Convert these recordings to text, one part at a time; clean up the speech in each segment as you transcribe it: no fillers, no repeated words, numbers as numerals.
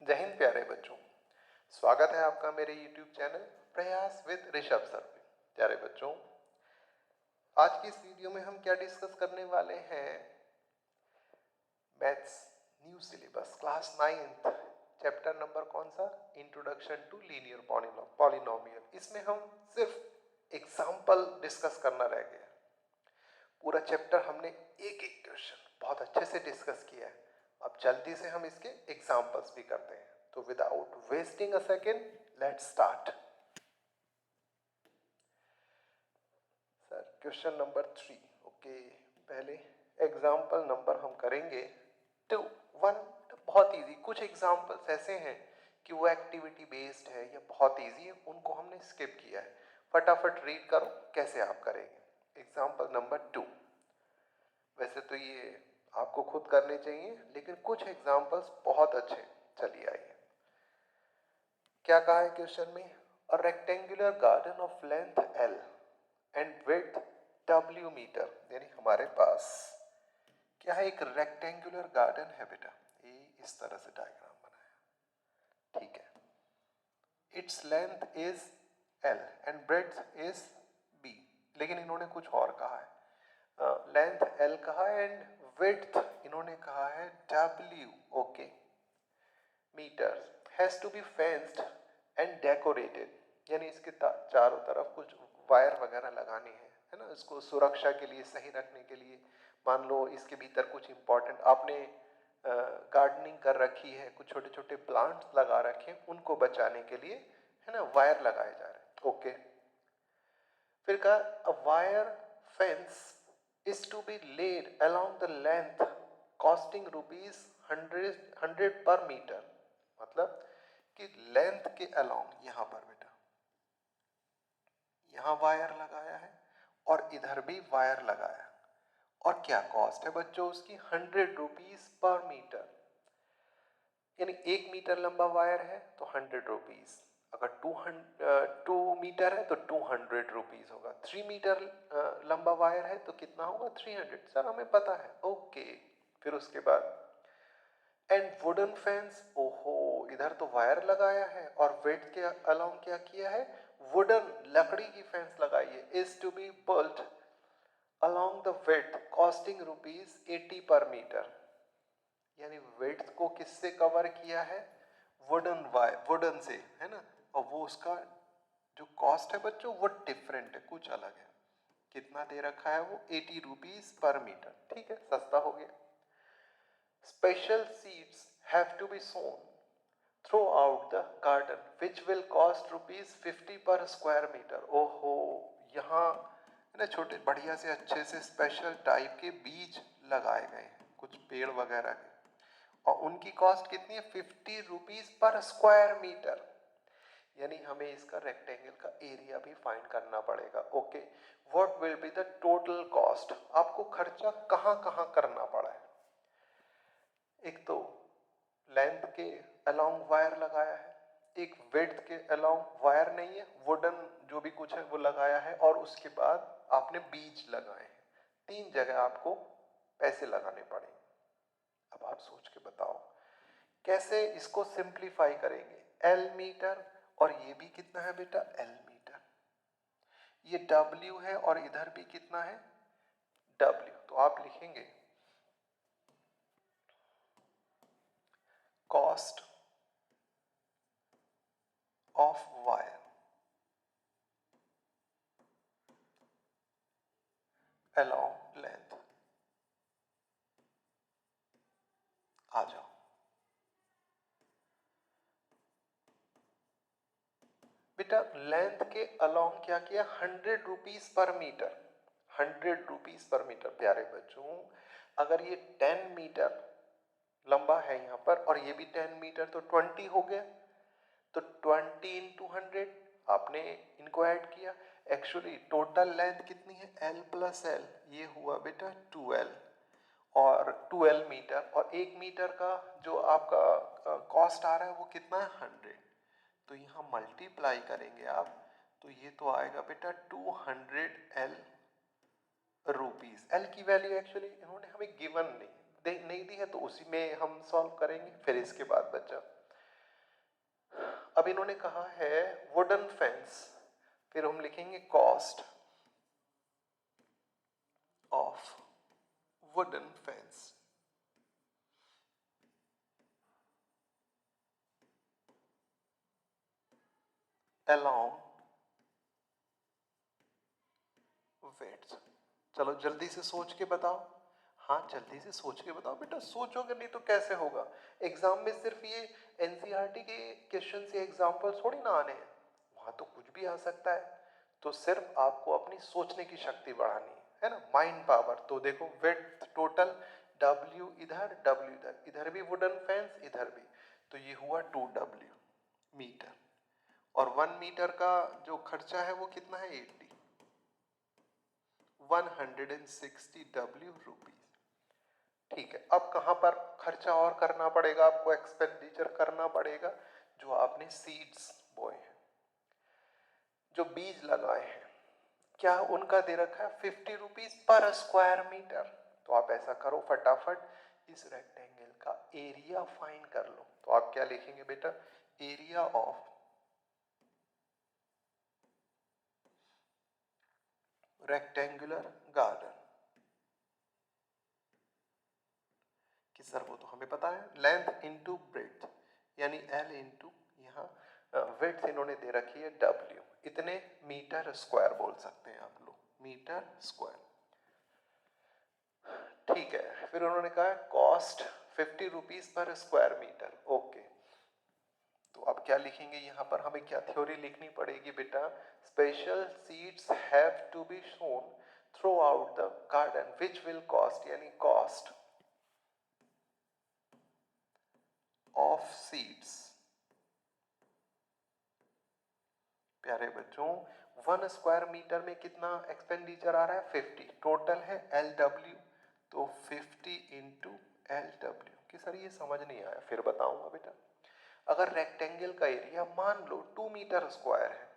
जय हिंद प्यारे बच्चों, स्वागत है आपका मेरे YouTube चैनल प्रयास विद ऋषभ सर पे। प्यारे बच्चों, आज की इस वीडियो में हम क्या डिस्कस करने वाले हैं? Maths new syllabus class 9th chapter number कौन सा? Introduction to linear polynomial. इसमें हम सिर्फ एग्जाम्पल डिस्कस करना रह गया। पूरा चैप्टर हमने एक एक क्वेश्चन बहुत अच्छे से डिस्कस किया है। अब जल्दी से हम इसके एग्जाम्पल्स भी करते हैं। तो without wasting a second, let's start. Sir question number 3। Okay, पहले एग्जाम्पल नंबर हम करेंगे 2 1। बहुत इजी। कुछ एग्जाम्पल्स ऐसे हैं कि वो एक्टिविटी बेस्ड है या बहुत इजी है, उनको हमने स्किप किया है। फटाफट रीड करो कैसे आप करेंगे। Example number 2। वैसे तो ये आपको खुद करने चाहिए, लेकिन कुछ एग्जाम्पल्स बहुत अच्छे। चलिए आइए, क्या कहा है क्वेश्चन में? A rectangular garden of length L and width W metre. यानी हमारे पास क्या है? एक रेक्टेंगुलर गार्डन है बेटा। ये इस तरह से डायग्राम बनाया, ठीक है। Its length is L and breadth is B, लेकिन इन्होंने कुछ और कहा है। लेंथ L कहा है एंड विड्थ इन्होंने कहा है W, okay. Metres has to be fenced and decorated, यानी इसके चारों तरफ कुछ वायर वगैरह लगाने हैं, है ना, इसको सुरक्षा के लिए, सही रखने के लिए। मान लो इसके भीतर कुछ इंपॉर्टेंट आपने गार्डनिंग कर रखी है, कुछ छोटे छोटे प्लांट्स लगा रखे हैं, उनको बचाने के लिए, है ना, वायर लगाए जा रहे हैं, ओके। फिर कहा a wire fence is to be laid along the length costing ₹100 per metre. मतलब कि लेंथ के अलोंग यहां पर बेटा, यहां वायर लगाया है और इधर भी वायर लगाया, और क्या कॉस्ट है बच्चों उसकी? ₹100 पर मीटर। यानी 1 मीटर लंबा वायर है तो ₹100। अगर 2 मीटर है तो ₹200 होगा। 3 मीटर लंबा वायर है तो कितना होगा? 300। सर हमें पता है, ओके। फिर उसके बाद एंड वुडन फेंस, ओहो, इधर तो वायर लगाया है और वेट के अलोंग क्या किया है? वुडन, लकड़ी की फेंस लगाई है। Is to be built along the width costing ₹80 per metre. यानी वेट को किससे कवर किया है? वुडन से, है ना। और वो उसका जो कॉस्ट है बच्चों वो डिफरेंट है, कुछ अलग है। कितना दे रखा है वो? ₹80 पर मीटर, ठीक है, सस्ता हो गया। Special seeds have to be sown throughout the garden which will cost ₹50 per square meter। ओहो, यहाँ ना छोटे बढ़िया से अच्छे से स्पेशल टाइप के बीज लगाए गए हैं, कुछ पेड़ वगैरह के, और उनकी कॉस्ट कितनी है? ₹50 पर स्क्वायर मीटर। यानी हमें इसका रेक्टेंगल का एरिया भी फाइंड करना पड़ेगा, okay. What will be the total cost? आपको खर्चा कहाँ कहाँ करना पड़ा है? एक तो लेंथ के अलोंग वायर लगाया है, एक विड्थ के अलोंग वायर नहीं है, वुडन जो भी कुछ है वो लगाया है, और उसके बाद आपने बीज लगाए हैं। 3 जगह आपको पैसे लगाने पड़े। अब आप सोच के बताओ कैसे इसको सिंप्लीफाई करेंगे? L मीटर, और ये भी कितना है बेटा? L metre. ये W है और इधर भी कितना है? W। तो आप लिखेंगे cost of wire along length। आ जाओ, बेटा लेंथ के अलोंग क्या किया? ₹100 पर मीटर। ₹100 per metre. प्यारे बच्चों, अगर ये 10 मीटर लंबा है यहाँ पर और ये भी 10 मीटर, तो 20 हो गया। तो 20 इंटू 100 आपने इनको ऐड किया। एक्चुअली टोटल लेंथ कितनी है? L प्लस L, ये हुआ बेटा 2L, और 2L मीटर, और 1 मीटर का जो आपका कॉस्ट आ रहा है वो कितना है? 100। तो यहाँ मल्टीप्लाई करेंगे आप, तो ये तो आएगा बेटा 200 रुपीज। एल की वैल्यू एक्चुअली इन्होंने हमें गिवन नहीं दी है, तो उसी में हम सॉल्व करेंगे। फिर इसके बाद बच्चा अब इन्होंने कहा है वुडन फेंस, फिर हम लिखेंगे cost of wooden fence along width। चलो जल्दी से सोच के बताओ। हाँ जल्दी से सोच के बताओ बेटा, सोचोगे नहीं तो कैसे होगा। एग्जाम में सिर्फ ये एनसीईआरटी के क्वेश्चन से एग्जाम्पल थोड़ी ना आने हैं, वहां तो कुछ भी आ सकता है। तो सिर्फ आपको अपनी सोचने की शक्ति बढ़ानी है ना, माइंड पावर। तो देखो विड्थ टोटल, W इधर W इधर, इधर भी वुडन फेंस इधर भी, तो ये हुआ 2W मीटर। और 1 मीटर का जो खर्चा है वो कितना है 80, 160 W रुपीज। ठीक है, अब कहां पर खर्चा और करना पड़ेगा आपको, एक्सपेंडिचर करना पड़ेगा, जो आपने सीड्स बोए हैं, जो बीज लगाए हैं, क्या उनका दे रखा है 50 रुपीज पर स्क्वायर मीटर। तो आप ऐसा करो फटाफट, इस रेक्टेंगल का एरिया फाइंड कर लो। तो आप क्या लिखेंगे बेटा, एरिया ऑफ रेक्टेंगुलर गार्डन, कि सर वो तो हमें पता है, लेंथ इनटू ब्रेड्थ, यानी L इनटू यहाँ विड्थ इन्होंने दे रखी है W, इतने मीटर स्क्वायर बोल सकते हैं आप लोग, मीटर स्क्वायर। ठीक है, फिर उन्होंने कहा cost 50 rupees per square metre. Okay, तो अब क्या लिखेंगे यहाँ पर, हमें क्या थ्योरी लिखनी पड़ेगी बेटा, special seeds have to be sown throughout the garden which will cost, यानी कॉस्ट ऑफ सीड्स। प्यारे बच्चों 1 स्क्वायर मीटर में कितना एक्सपेंडिचर आ रहा है 50, टोटल है LW, तो 50 इंटू LW। कि सर ये समझ नहीं आया, फिर बताऊंगा बेटा। अगर रेक्टेंगल का एरिया मान लो 2 मीटर स्क्वायर है,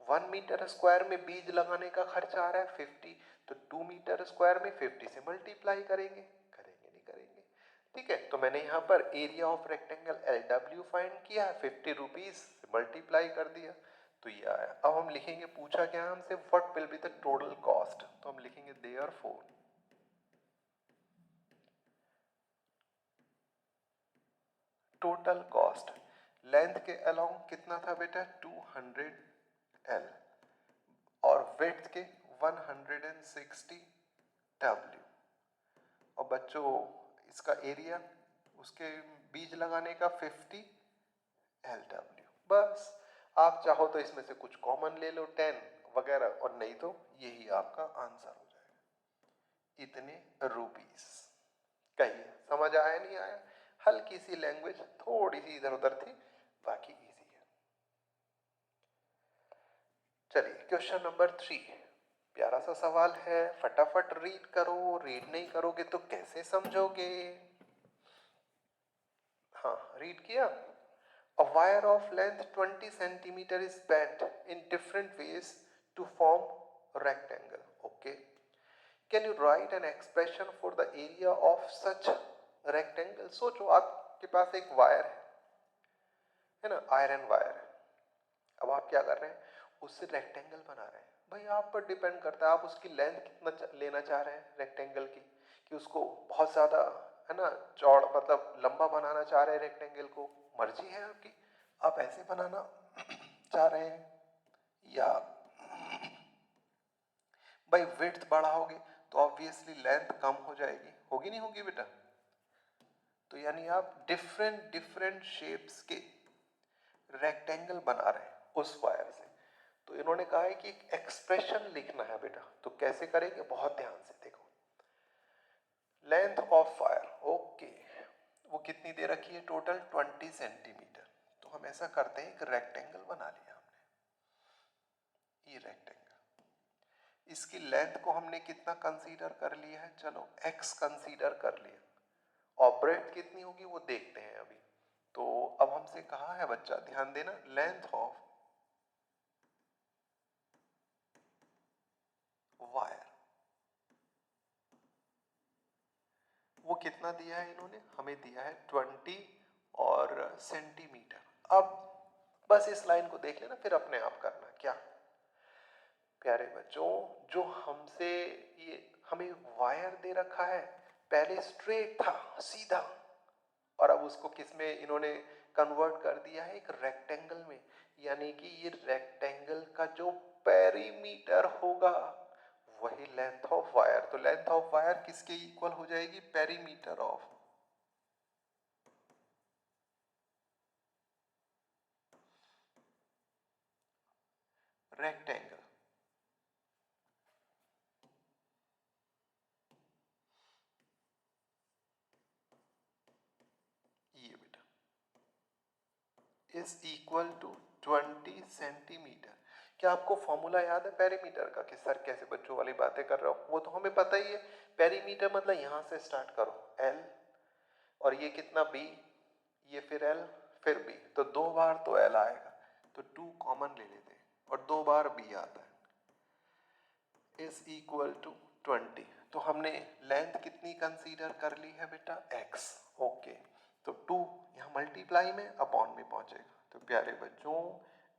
1 मीटर स्क्वायर में बीज लगाने का खर्चा आ रहा है 50, तो 2 मीटर स्क्वायर में 50 से मल्टीप्लाई करेंगे, करेंगे नहीं करेंगे। ठीक है, तो मैंने यहाँ पर area of rectangle LW find किया, 50 रुपीज से मल्टीप्लाई कर दिया, तो ये आया। अब हम लिखेंगे, पूछा क्या हमसे, what will be the total cost, तो हम लिखेंगे देयरफॉर टोटल कॉस्ट, लेंथ के अलोंग कितना था बेटा 200 L, और विड्थ के 160 W, और बच्चों इसका एरिया, उसके बीज लगाने का 50 LW। बस आप चाहो तो इसमें से कुछ कॉमन ले लो 10 वगैरह, और नहीं तो यही आपका आंसर हो जाएगा, इतने रुपीस। कहिए समझ आया नहीं आया, हल्की सी लैंग्वेज थोड़ी सी इधर उधर थी, बाकी इजी है। चलिए क्वेश्चन नंबर 3, प्यारा सा सवाल है, फटाफट रीड करो, रीड नहीं करोगे तो कैसे समझोगे। हाँ रीड किया। A wire of length 20 centimeter is bent in different ways to form a rectangle. Okay. Can you write an expression for the area of such rectangle? सोचो आपके पास एक वायर है ना, आयरन वायर है। अब आप क्या कर रहे हैं, उससे रेक्टेंगल बना रहे हैं। भाई आप पर डिपेंड करता है, आप उसकी लेंथ कितना लेना चाह रहे हैं रेक्टेंगल की, कि उसको बहुत ज़्यादा है ना चौड़, मतलब लंबा बनाना चाह रहे हैं रेक्टेंगल को, मर्जी है आपकी। आप ऐसे बनाना चाह रहे हैं, या भाई विड्थ बढ़ाओगे तो ऑब्वियसली लेंथ कम हो जाएगी, होगी नहीं होगी बेटा। तो यानी आप डिफरेंट डिफरेंट शेप्स के रेक्टेंगल बना रहे हैं उस वायर से। तो इन्होंने कहा है कि एक एक्सप्रेशन लिखना है बेटा, तो कैसे करेंगे, बहुत ध्यान से देखो। लेंथ ऑफ वायर, ओके, वो कितनी दे रखी है टोटल 20 सेंटीमीटर। तो हम ऐसा करते हैं, एक रेक्टेंगल बना लिया हमने, ये रेक्टेंगल, इसकी लेंथ को हमने कितना कंसीडर कर लिया है, चलो x कंसीडर कर लिया, और ब्रेड्थ कितनी होगी वो देखते हैं अभी। तो अब हमसे कहा है बच्चा, ध्यान देना, लेंथ ऑफ वायर, वो कितना दिया है इन्होंने, हमें दिया है 20 और सेंटीमीटर। अब बस इस लाइन को देख लेना, फिर अपने आप करना। क्या प्यारे बच्चों, जो हमसे ये हमें वायर दे रखा है, पहले स्ट्रेट था सीधा, और अब उसको किस में इन्होंने कन्वर्ट कर दिया है, एक रेक्टेंगल में। यानी कि ये रेक्टेंगल का जो पेरीमीटर होगा वही लेंथ ऑफ वायर। तो लेंथ ऑफ वायर किसके इक्वल हो जाएगी, पेरीमीटर ऑफ रेक्टेंगल। ये बेटा इज इक्वल टू 20 सेंटीमीटर। क्या आपको फॉर्मूला याद है पेरीमीटर का, कि सर कैसे बच्चों वाली बातें कर रहा हूं? वो तो हमें पता ही है। पेरीमीटर मतलब यहां से स्टार्ट करो L, और ये कितना B, ये फिर L फिर B, तो 2 बार तो L आएगा, तो 2 कॉमन ले लेते हैं और 2 बार B आता है, इज इक्वल टू 20। तो हमने लेंथ कितनी कंसीडर कर ली है बेटा, x। ओके, तो 2 यहाँ मल्टीप्लाई में अपॉन में पहुंचेगा। तो प्यारे बच्चों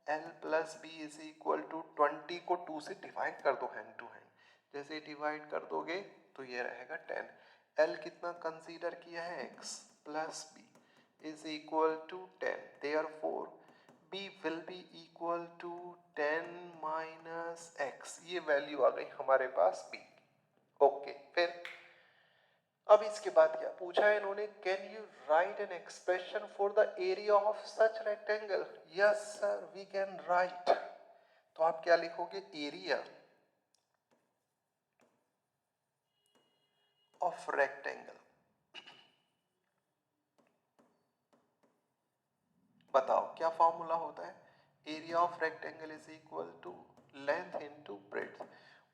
L plus B is equal to 20 को 2 से डिवाइड कर दो हैंड टू हैंड। जैसे डिवाइड कर दोगे तो ये रहेगा 10। L कितना कंसीडर किया है, x plus B is equal to 10। Therefore b will be equal to 10 minus x। ये वैल्यू आ गई हमारे पास b। ओके, फिर अब इसके बाद क्या पूछा है इन्होंने, can you write an expression for the area of such rectangle. Yes sir, we can write. तो आप क्या लिखोगे, एरिया ऑफ रेक्टेंगल। बताओ क्या फॉर्मूला होता है, area of rectangle is equal to length into breadth.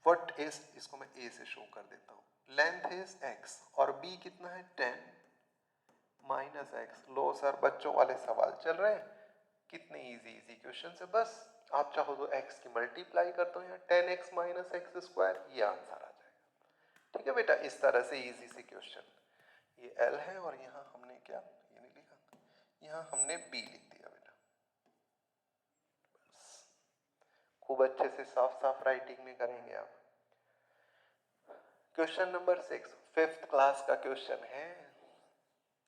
What is, इसको मैं ए से शो कर देता हूं, लेंथ इज x और b कितना है 10 माइनस एक्स। लो सर, बच्चों वाले सवाल चल रहे हैं, कितने इजी इजी क्वेश्चन है। बस आप चाहो तो x की मल्टीप्लाई कर दो यहाँ, 10x माइनस एक्स स्क्वायर, ये आंसर आ जाएगा। ठीक है बेटा, इस तरह से इजी से क्वेश्चन। ये L है और यहाँ हमने क्या, ये नहीं लिखा, यहाँ हमने B लिख दिया बेटा। खूब अच्छे से साफ साफ राइटिंग में करेंगे आप। क्वेश्चन नंबर 6 5th क्लास का क्वेश्चन है।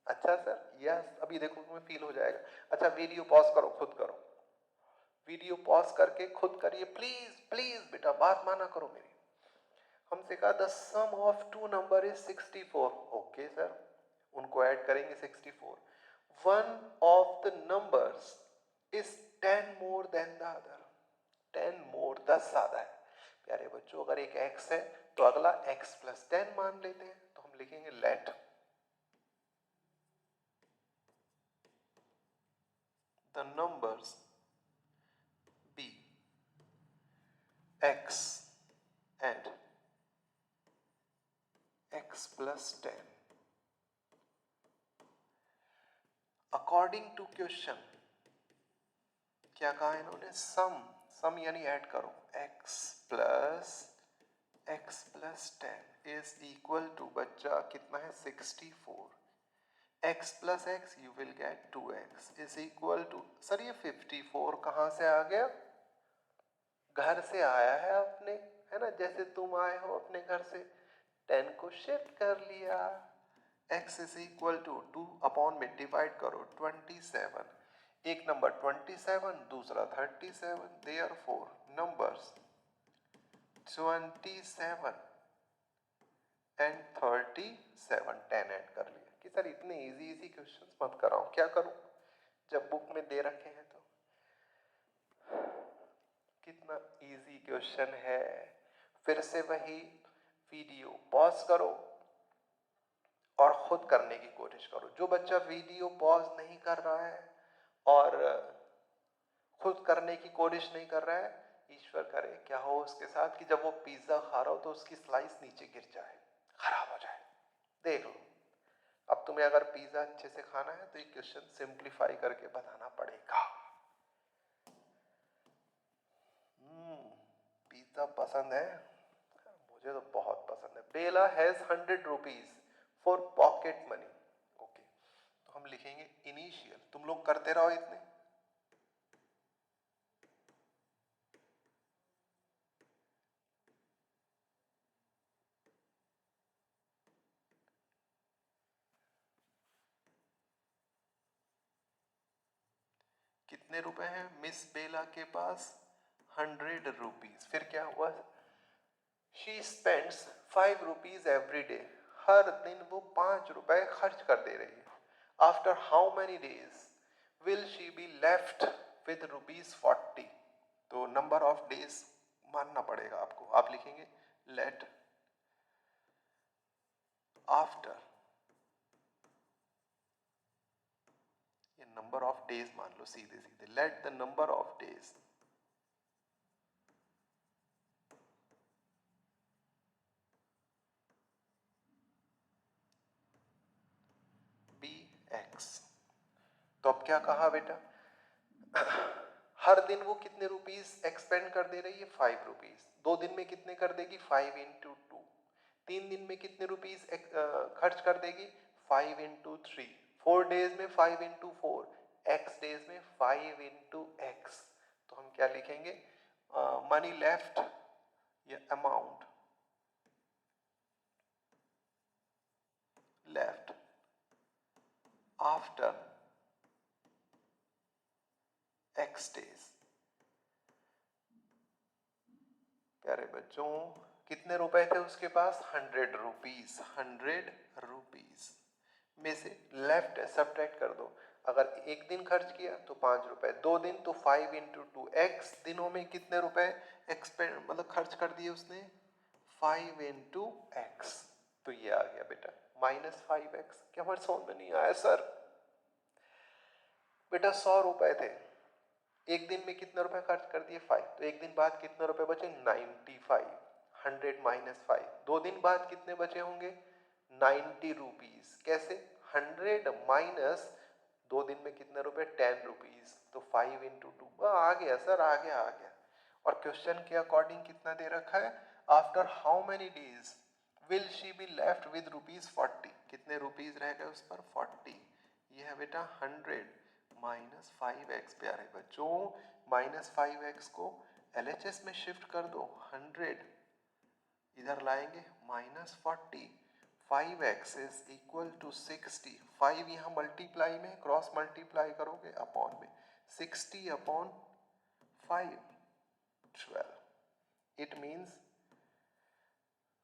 अच्छा सर, यस, अभी देखो तुम्हें फील हो जाएगा। अच्छा वीडियो पॉज करो, खुद करो, वीडियो पॉज करके खुद करिए प्लीज प्लीज बेटा, बात माना करो मेरी। हमसे कहा the sum of two number is 64। Okay sir, उनको ऐड करेंगे 64। One of the numbers is 10 more than the other. 10 more, 10 ज्यादा है। प्यारे बच्चों, अगर एक x है तो अगला x प्लस 10 मान लेते हैं। तो हम लिखेंगे let the numbers be x and x plus 10 according to question. क्या कहा इन्होंने, सम यानी ऐड करो, x plus 10 is equal to बच्चा कितना है 64। x plus x you will get 2x is equal to, sir ये 54 कहां से आ गया, घर से आया है अपने, है ना, जैसे तुम आए हो अपने घर से, 10 को शिफ्ट कर लिया। x is equal to 2 upon में डिवाइड करो 27। एक नंबर 27, दूसरा 37, देयरफॉर नंबर्स 27 एंड 37, 10 ऐड कर लिया। कि सर इतने इजी इजी क्वेश्चंस मत कराओ, क्या करूं जब बुक में दे रखे हैं तो। कितना इजी क्वेश्चन है। फिर से वही, वीडियो पॉज करो और खुद करने की कोशिश करो। जो बच्चा वीडियो पॉज नहीं कर रहा है और खुद करने की कोशिश नहीं कर रहा है, ईश्वर करे क्या हो उसके साथ कि जब वो पिज्जा खा रहा हो तो उसकी स्लाइस नीचे गिर जाए, खराब हो जाए। देख लो, अब तुम्हें अगर पिज्जा अच्छे से खाना है तो ये क्वेश्चन सिंप्लीफाई करके बताना पड़ेगा। पिज्जा पसंद है, मुझे तो बहुत पसंद है। Bela has 100 rupees for pocket money. Okay, तो हम लिखेंगे इनिशियल, तुम लोग करते रहो इतने, कितने रुपए हैं मिस बेला के पास? 100 रुपीज। फिर क्या हुआ? She spends 5 rupees every day. हर दिन वो 5 रुपए खर्च कर दे रही है। After how many days will she be left with ₹40? तो नंबर ऑफ डेज मानना पड़ेगा आपको। आप लिखेंगे लेट आफ्टर, ये नंबर ऑफ डेज मान लो सीधे सीधे, let the number of days be x. तो अब क्या कहा बेटा? हर दिन वो कितने रुपीस एक्सपेंड कर दे रही है? 5 रुपीज। 2 दिन में कितने कर देगी? 5 इंटू 2। 3 दिन में कितने रुपीस खर्च कर देगी? 5 इंटू 3। 4 डेज में 5 इंटू 4। एक्स डेज में 5 इंटू एक्स। तो हम क्या लिखेंगे? मनी लेफ्ट या amount left after x days. प्यारे बच्चों, कितने रुपए थे उसके पास? 100 रुपीज। 100 रुपीज में से लेफ्ट सब्ट्रैक्ट कर दो। अगर एक दिन खर्च किया तो 5 रुपए, 2 दिन तो 5 इंटू 2। एक्स दिनों में कितने रुपए एक्सपेंड मतलब खर्च कर दिए उसने? 5 इंटू एक्स। तो ये आ गया बेटा -5x। क्या हमारे समझ में नहीं आया सर? बेटा 100 रुपए थे, एक दिन में कितने रुपए खर्च कर दिए? 5। तो एक दिन बाद कितने रुपए बचे? 95। 100 माइनस 5। 2 दिन बाद कितने बचे होंगे? 90 रुपीज। कैसे? 100 माइनस 2 दिन में कितने रुपए? 10 रुपीज। तो 5 इंटू 2। आ गया सर, आ गया आ गया। और क्वेश्चन के अकॉर्डिंग कितना दे रखा है? After how many days will she be left with ₹40? कितने रुपीज रह गए उस पर? 40। ये है बेटा 100 -5x। प्यारे बच्चों, -5x को LHS में शिफ्ट कर दो। 100 इधर लाएंगे -40। 5x is equal to 60। 5 यहाँ मल्टीप्लाई में, क्रॉस मल्टीप्लाई करोगे अपॉन में, 60 upon 5 12। It means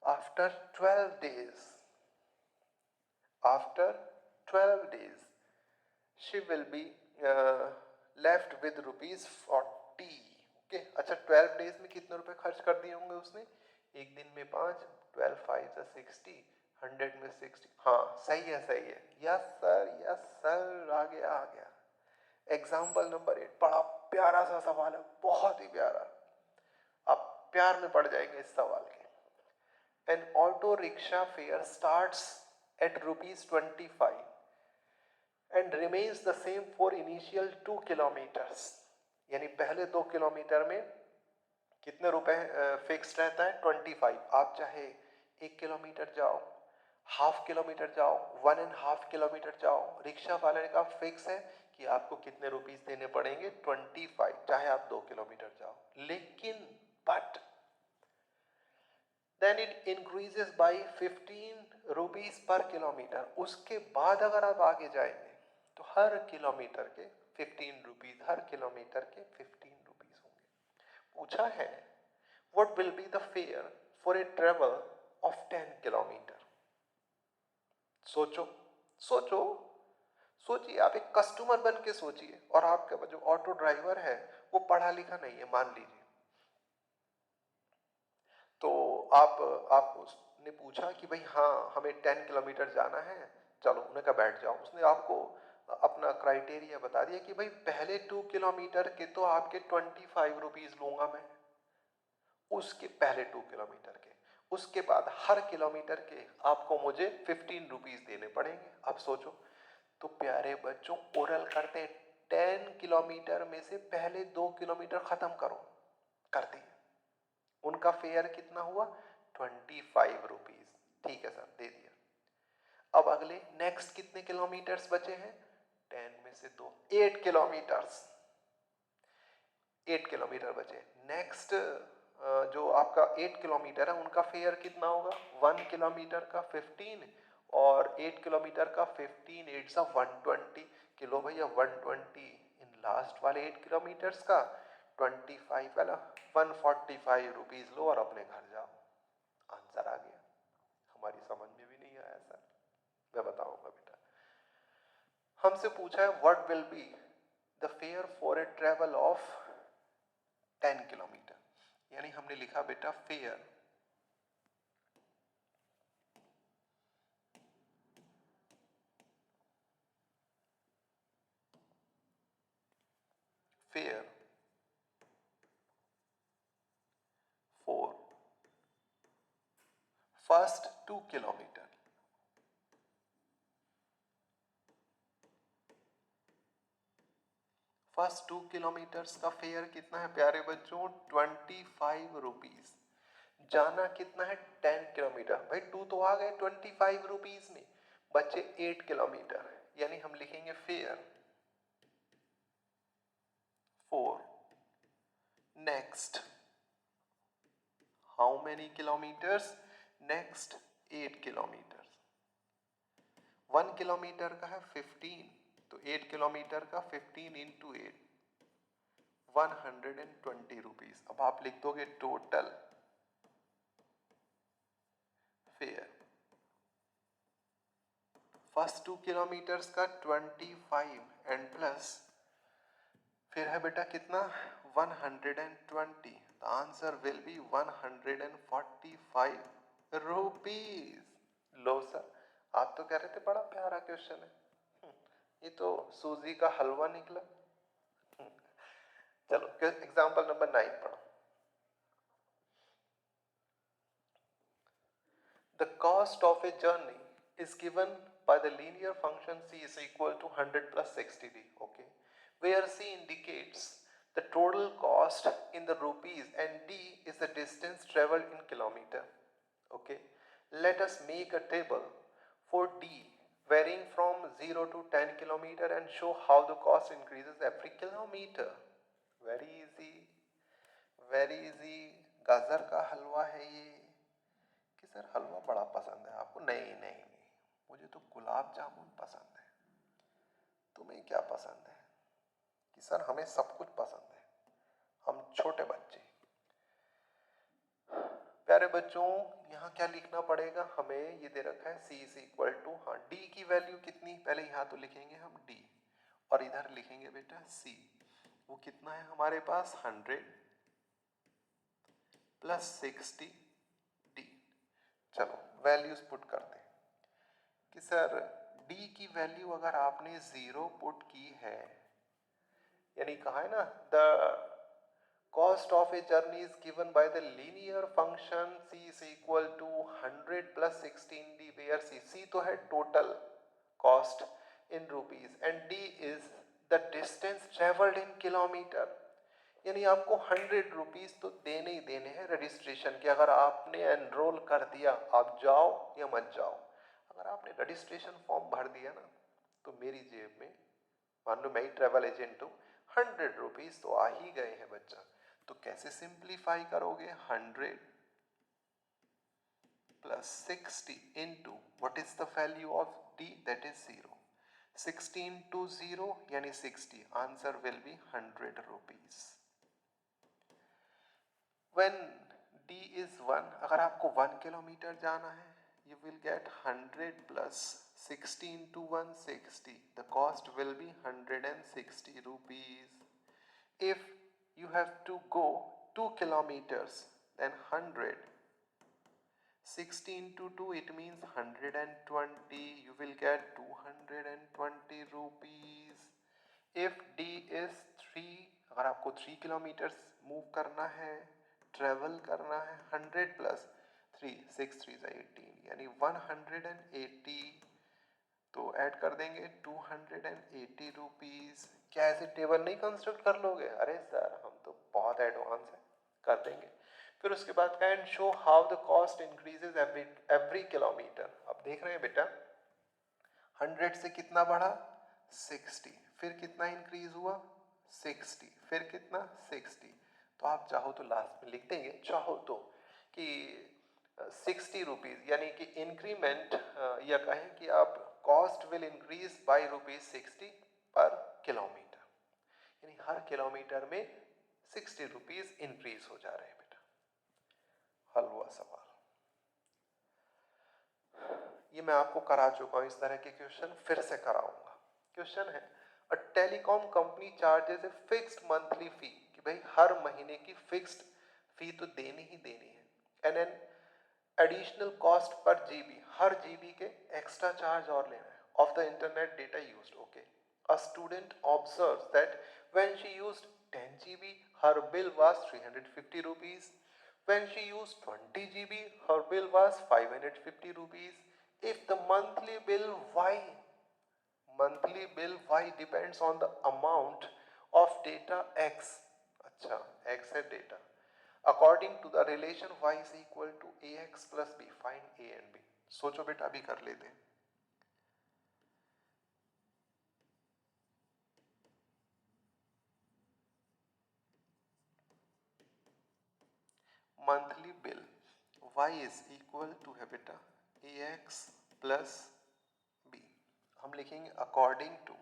after 12 days, after 12 days she will be left with ₹40। Okay, अच्छा 12 डेज में कितने रुपए खर्च कर दिए होंगे उसने? एक दिन में 5, 12 5 60, 100 में 60। हाँ सही है सही है। यस सर यस सर, आ गया आ गया। एग्जाम्पल नंबर 8 बड़ा प्यारा सा सवाल है, बहुत ही प्यारा। आप प्यार में पड़ जाएंगे इस सवाल के। An auto rickshaw fare starts at ₹25 and remains the same for initial 2 kilometers। यानी पहले 2 किलोमीटर में कितने रुपए फिक्स रहता है? 25। आप चाहे 1 किलोमीटर जाओ, हाफ किलोमीटर जाओ, 1.5 किलोमीटर जाओ, रिक्शा वाले का फिक्स है कि आपको कितने रुपीस देने पड़ेंगे? 25, चाहे आप 2 किलोमीटर जाओ। लेकिन but then it increases by 15 rupees per kilometre. उसके बाद अगर आप आगे जाएंगे तो हर किलोमीटर के 15 रुपीज, हर किलोमीटर के 15 रुपीज होंगे। पूछा है what will be the fare for a travel of 10 kilometre? सोचो सोचो सोचिए, आप एक कस्टमर बन के सोचिए, और आपका जो ऑटो ड्राइवर है वो पढ़ा लिखा नहीं है मान लीजिए। तो आप उसने पूछा कि भाई हाँ हमें 10 किलोमीटर जाना है, चलो उन्होंने कहा बैठ जाओ। उसने आपको अपना क्राइटेरिया बता दिया कि भाई पहले 2 किलोमीटर के तो आपके 25 रुपीज लूंगा मैं, उसके पहले 2 किलोमीटर के। उसके बाद हर किलोमीटर के आपको मुझे 15 रुपीज देने पड़ेंगे। अब सोचो, तो प्यारे बच्चों ओरल करते 10 किलोमीटर में से पहले 2 किलोमीटर खत्म करो, कर दिए। उनका फेयर कितना हुआ? 25 रुपीज। ठीक है सर, दे दिया। अब अगले नेक्स्ट कितने किलोमीटर्स बचे हैं? 10 में से 2, 8 किलोमीटर्स। 8 किलोमीटर बचे। नेक्स्ट जो आपका 8 किलोमीटर है उनका फेयर कितना होगा? 1 किलोमीटर का 15 और 8 किलोमीटर का 15, 8 120 किलो भैया 120 इन लास्ट वाले 8 किलोमीटर्स का 25 वाला 145 रुपीज लो और अपने घर जाओ। आंसर आ गया। हमारी समझ में भी नहीं आया सर, मैं बताऊंगा बेटा। हमसे पूछा है what will be the fair for a travel of 10 kilometre, यानी हमने लिखा बेटा fair fair for first 2 kilometre. First 2 kilometres का फेयर कितना है प्यारे बच्चों? 25 रुपीज। जाना कितना है? 10 किलोमीटर। भाई 2 तो आ गए 25 रुपीज में, बचे 8 किलोमीटर, यानी हम लिखेंगे fair for next how many kilometres? Next 8 kilometres. 1 kilometre का है 15, तो 8 किलोमीटर का 15 इंटू 8 120 रुपीज। अब आप लिख दोगे टोटल फेयर फर्स्ट 2 किलोमीटर्स का 25 एंड प्लस फिर है बेटा कितना? 120। The answer will B 145 rupees. Low sir, आप तो कह रहे थे बड़ा प्यारा क्वेश्चन है, ये तो सूजी का हलवा निकला। चलो एग्जांपल नंबर 9 पढ़ो। The cost of a journey is given by the linear function c is equal to 100 plus 60d, okay, where c indicates the total cost in the rupees and d is the distance traveled in kilometer, okay. Let us make a table for d varying from 0 to 10 kilometer and show how the cost increases every kilometer. Very easy, very easy। गाजर का हलवा है ये कि sir हलवा बड़ा पसंद है आपको? नहीं नहीं नहीं, मुझे तो गुलाब जामुन पसंद है। तुम्हें क्या पसंद है? कि सर हमें सब कुछ पसंद है, हम छोटे बच्चे। प्यारे बच्चों, यहाँ क्या लिखना पड़ेगा हमें? ये दे रखा है c इज इक्वल टू, हाँ d की वैल्यू कितनी? पहले यहाँ तो लिखेंगे हम d और इधर लिखेंगे बेटा c। वो कितना है हमारे पास? 100 प्लस 60d। चलो वैल्यूज पुट करते हैं कि सर d की वैल्यू अगर आपने 0 पुट की है, यानी कहा है ना the cost of a journey is given by the linear function c is equal to 100 plus 16d, where c तो है total cost in rupees and d is the distance traveled in kilometer, यानी आपको 100 rupees तो देने ही देने हैं registration के। अगर आपने एनरोल कर दिया, आप जाओ या मत जाओ, अगर आपने रजिस्ट्रेशन फॉर्म भर दिया ना, तो मेरी जेब में, मान लो मैं ही ट्रेवल एजेंट हूँ, 100 रुपीज तो आ ही गए हैं बच्चा। तो कैसे सिंप्लीफाई करोगे? 100 plus 60 into what is the value of d? That is 0। 16 to 0 यानी 60, answer will be 100 rupees. When d is 1, अगर आपको 1 किलोमीटर जाना है, you will get 100 plus 60 into 160. The cost will be 160 rupees. If you have to go 2 kilometers, then 100. 60 into 2, it means 120. You will get 220 rupees. If d is 3, अगर आपको 3 kilometre move करना है, travel करना है, 100 plus 3, 6 3 18, यानी 180। तो add कर देंगे 280 रुपीज। क्या ऐसे टेबल नहीं कंस्ट्रक्ट कर लोगे? अरे सर हम तो बहुत एडवांस है, कर देंगे। फिर उसके बाद का and show how the cost increases every kilometre. अब देख रहे हैं बेटा 100 से कितना बढ़ा? 60, फिर कितना इंक्रीज हुआ? 60, फिर कितना? 60। तो आप चाहो तो लास्ट में लिख देंगे, चाहो तो कि 60 रुपीज, यानी कि इंक्रीमेंट, या कहें कि आप cost will increase by rupees 60 पर किलोमीटर। यानी हर किलोमीटर में 60 रुपीज इंक्रीज हो जा रहे हैं बेटा। हल हुआ सवाल। ये मैं आपको करा चुका हूं, इस तरह के क्वेश्चन फिर से कराऊंगा। क्वेश्चन है a telecom company charges a fixed monthly fee, कि भाई हर महीने की फिक्स्ड फी तो देनी ही देनी है, and an additional cost per GB, her GB के एक्स्ट्रा चार्ज और लेना है, of the internet data used. Okay, a student observes that when she used 10 GB her bill was 350 rupees, when she used 20 GB her bill was 550 rupees. If the monthly bill y depends on the amount of data x, अच्छा x है data, according to the relation y is equal to ax plus b, find a and b। सोचो बेटा, अभी कर लेते हैं। Monthly bill y is equal to है बेटा ax प्लस b, हम लिखेंगे अकॉर्डिंग टू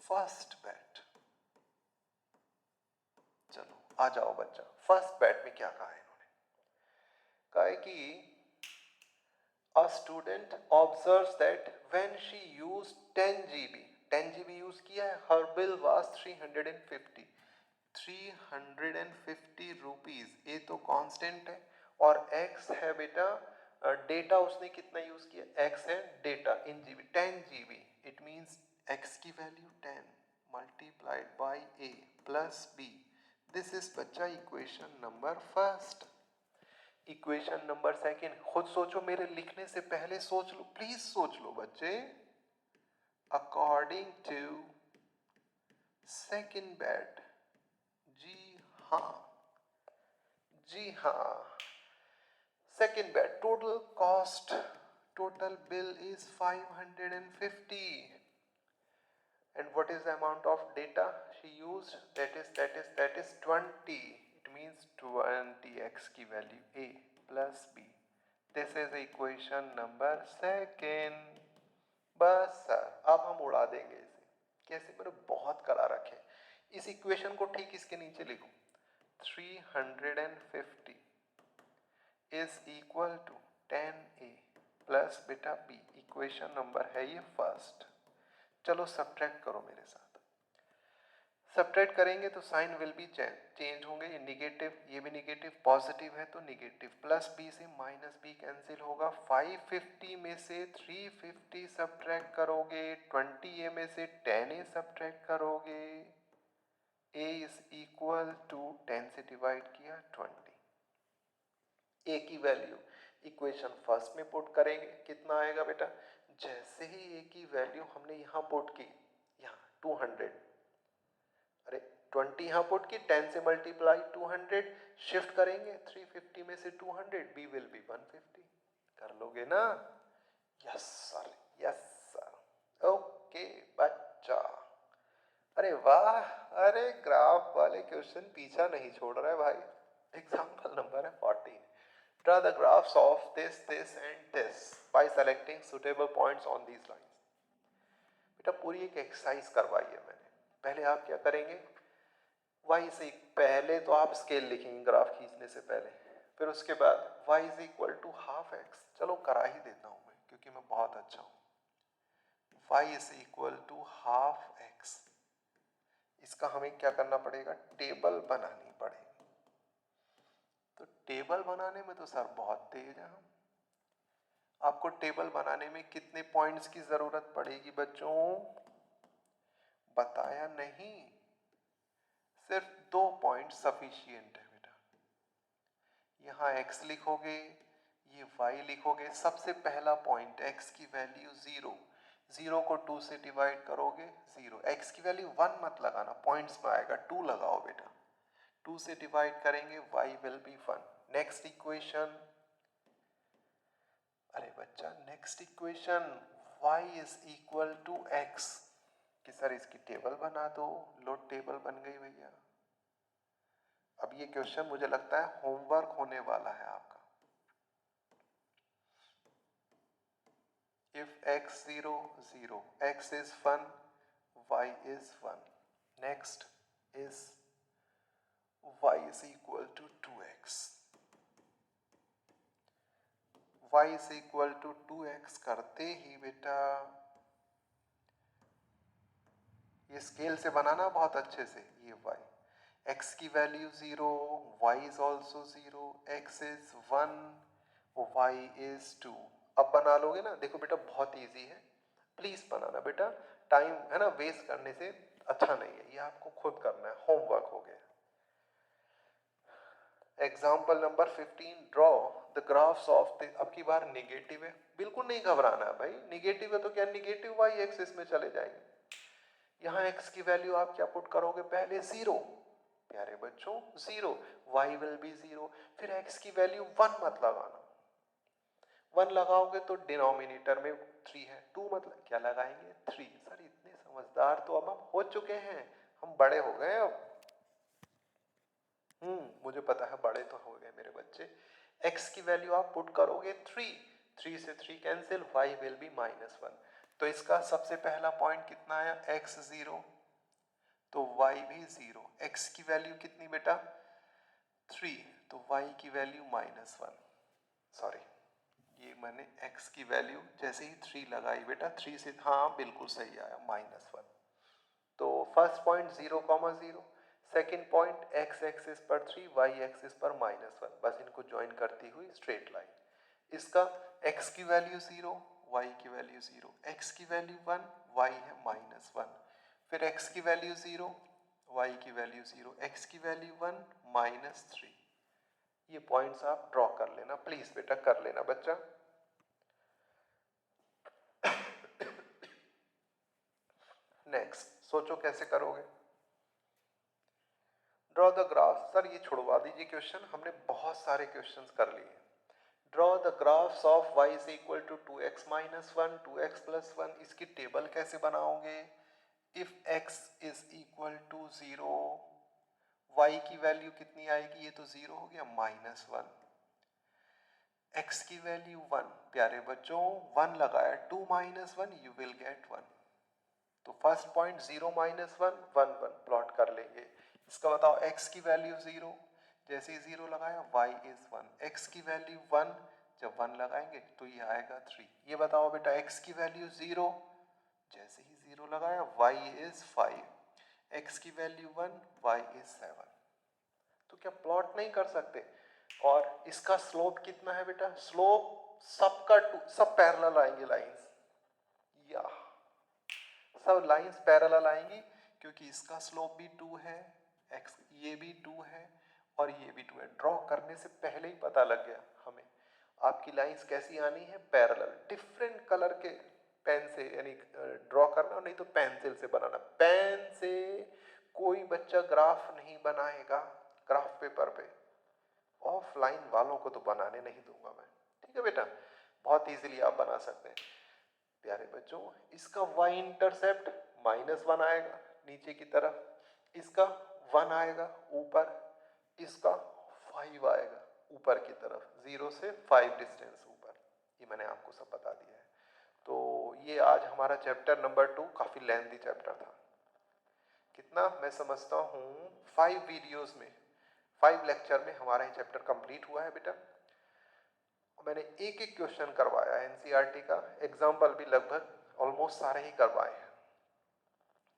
फर्स्ट बेट। चलो आ जाओ बच्चा, फर्स्ट बेट में क्या कहा है इन्होंने? कहा है कि a student observes that when she used 10 GB, 10 GB use किया है, her bill was 350 रुपीज, ये तो कांस्टेंट है, और x है बेटा डेटा उसने कितना यूज किया, x है data in GB 10 GB, it means x की value 10 multiplied by a plus b। This is बच्चा equation number first. Equation number second खुद सोचो, मेरे लिखने से पहले सोच लो, प्लीज सोच लो बच्चे। अकॉर्डिंग टू सेकंड बेट, जी हाँ, जी हाँ, second bet total cost, total bill is 550, and what is the amount of data she used, that is 20, it means 20x की value a plus b। this is equation number second। बस sir अब हम उड़ा देंगे इसे, कैसे, मैंने बहुत करा रखे। इस इक्वेशन को ठीक इसके नीचे लिखो, 350 is equal to 10a plus बेटा b, इक्वेशन नंबर है ये फर्स्ट। चलो सब्ट्रैक्ट करो मेरे साथ। सब्ट्रैक्ट करेंगे तो साइन विल बी चेंज होंगे, ये निगेटिव, ये भी निगेटिव, पॉजिटिव है तो निगेटिव, प्लस बी से माइनस बी कैंसिल होगा, 550 में से 350 सब्ट्रैक्ट करोगे, 20a में से 10a सब्ट्रैक्ट करोगे, a इज इक्वल टू 10 से डिवाइड किया 20, a की वैल्यू इक्वेशन फर्स्ट में पुट करेंगे, कितना आएगा बेटा, जैसे ही a की वैल्यू हमने यहाँ पुट की, यहाँ 200, अरे 20 यहाँ पुट की, 10 से मल्टीप्लाई 200, शिफ्ट करेंगे 350 में से 200, b विल बी 150, कर लोगे ना? Yes sir, yes sir, okay बच्चा, अरे वाह, अरे ग्राफ वाले क्वेश्चन पीछा नहीं छोड़ रहा है भाई। एग्जाम्पल नंबर है 14, draw the graphs of this and this by selecting suitable points on these lines। बेटा पूरी एक एक्सरसाइज करवाई है मैंने। पहले आप क्या करेंगे, y से पहले तो आप स्केल लिखेंगे ग्राफ खींचने से पहले, फिर उसके बाद y is equal to half x, चलो करा ही देता हूं मैं क्योंकि मैं बहुत अच्छा हूं। y is equal to half x, इसका हमें क्या करना पड़ेगा, टेबल बनानी पड़ेगी। तो टेबल बनाने में तो सर बहुत तेज है हम। आपको टेबल बनाने में कितने पॉइंट्स की जरूरत पड़ेगी बच्चों, बताया नहीं, सिर्फ 2 पॉइंट सफिशियंट है बेटा। यहाँ x लिखोगे, ये y लिखोगे, सबसे पहला पॉइंट x की वैल्यू 0, 0 को 2 से डिवाइड करोगे 0, x की वैल्यू 1 मत लगाना, पॉइंट्स में आएगा, 2 लगाओ बेटा, 2 से डिवाइड करेंगे y will be 1। Next equation, अरे बच्चा next equation y is equal to x, कि सर इसकी टेबल बना दो, लो टेबल बन गई भैया। अब ये क्वेश्चन मुझे लगता है होमवर्क होने वाला है आपका। If x 0 0 x is 1, y is 1. Next is y is equal to 2x. y is equal to 2x करते ही बेटा ये स्केल से बनाना बहुत अच्छे से, ये y, x की value 0, y is also 0, x is 1, y is 2. अब बना लोगे ना, देखो बेटा बहुत इजी है, प्लीज बनाना बेटा, टाइम है ना वेस्ट करने से अच्छा नहीं है, ये आपको खुद करना है, होमवर्क हो गया। Example number 15, draw the graphs of the, अब की बार निगेटिव है, बिल्कुल नहीं घबराना है भाई, निगेटिव है तो क्या निगेटिव वाई एक्सिस में चले जाएंगे। यहाँ x की वैल्यू आप क्या पुट करोगे, पहले 0, प्यारे बच्चों 0, y विल बी 0, फिर x की वैल्यू 1 मत लगाना, 1 लगाओगे तो डिनोमिनेटर में 3 है, 2 मतलब क्या लगाएंगे 3। सर इतने समझदार तो अब हम हो चुके हैं, हम बड़े हो गए अब। मुझे पता है बड़े तो हो गए मेरे बच्चे। x की वैल्यू आप पुट करोगे 3, 3 से 3 कैंसिल, y विल बी -1। तो इसका सबसे पहला पॉइंट कितना आया, x 0, तो y भी 0, x की वैल्यू कितनी बेटा 3, तो y की वैल्यू -1, सॉरी ये मैंने x की वैल्यू जैसे ही 3 लगाई बेटा, 3 से हाँ बिल्कुल सही आया -1। तो first point 0,0, second point x axis पर 3, y एक्सिस पर -1, बस इनको ज्वाइन करती हुई स्ट्रेट लाइन। इसका x की वैल्यू 0, y की वैल्यू 0, x की वैल्यू 1, y है -1, फिर x की वैल्यू 0, y की वैल्यू 0, x की वैल्यू 1, -3। ये पॉइंट्स आप ड्रॉ कर लेना प्लीज बेटा, कर लेना बच्चा। नेक्स्ट सोचो कैसे करोगे, ड्रॉ द ग्राफ। सर ये छुड़वा दीजिए क्वेश्चन, हमने बहुत सारे क्वेश्चंस कर लिए। Draw the graphs of y is equal to 2x minus 1, 2x plus 1, इसकी टेबल कैसे बनाओगे, if x is equal to 0, y की वैल्यू कितनी आएगी, ये तो 0 हो गया, -1, x की वैल्यू 1, प्यारे बच्चों 1 लगाया, 2 - 1 यू विल गेट 1, तो फर्स्ट पॉइंट 0 - 1 1 1 प्लॉट कर लेंगे। इसका बताओ x की वैल्यू 0, जैसे ही 0 लगाया y इज 1, x की वैल्यू 1, जब 1 लगाएंगे तो ये आएगा 3। ये बताओ बेटा x की वैल्यू 0, जैसे ही 0 लगाया y इज 5, x की वैल्यू 1, y इज 7। तो क्या प्लॉट नहीं कर सकते। और इसका स्लोप कितना है बेटा, स्लोप सबका सब पैरेलल आएंगे लाइंस, या सब लाइंस पैरेलल आएंगी, क्योंकि इसका स्लोप भी 2 है, x ये भी 2 है और ये भी 2 है। ड्रॉ करने से पहले ही पता लग गया हमें आपकी लाइंस कैसी आनी है, पैरेलल। डिफरेंट कलर के पेन से यानी ड्रॉ करना, नहीं तो पेंसिल से बनाना। पेन से कोई बच्चा ग्राफ नहीं बनाएगा ग्राफ पेपर पे, ऑफलाइन वालों को तो बनाने नहीं दूंगा मैं, ठीक है बेटा, बहुत इजीली आप बना सकते हैं। प्यारे बच्चों इसका y इंटरसेप्ट -1 आएगा नीचे की तरफ, इसका 1 आएगा ऊपर, इसका 5 आएगा ऊपर की तरफ, 0 से 5 डिस्टेंस ऊपर, ये मैंने आपको सब बता दिया है। तो ये आज हमारा चैप्टर नंबर 2 काफ़ी लेंथी चैप्टर था। कितना मैं समझता हूँ 5 वीडियोस में, 5 लेक्चर में हमारा ये चैप्टर कंप्लीट हुआ है बेटा। मैंने एक एक क्वेश्चन करवाया है एनसीईआरटी का, एग्जाम्पल भी लगभग ऑलमोस्ट सारे ही करवाए हैं।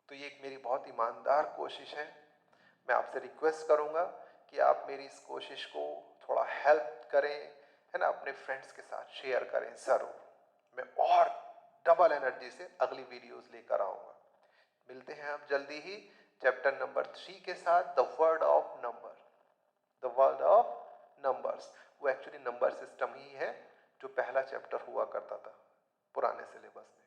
तो ये एक मेरी बहुत ईमानदार कोशिश है। मैं आपसे रिक्वेस्ट करूंगा कि आप मेरी इस कोशिश को थोड़ा हेल्प करें, है ना, अपने फ्रेंड्स के साथ शेयर करें ज़रूर। मैं और डबल एनर्जी से अगली वीडियोस लेकर आऊँगा। मिलते हैं आप जल्दी ही चैप्टर नंबर 3 के साथ, the world of number, the world of numbers. वो एक्चुअली नंबर सिस्टम ही है जो पहला चैप्टर हुआ करता था पुराने सिलेबस में।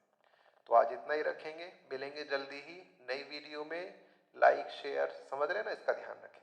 तो आज इतना ही रखेंगे, मिलेंगे जल्दी ही नई वीडियो में। लाइक शेयर समझ रहे हैं ना, इसका ध्यान रखें।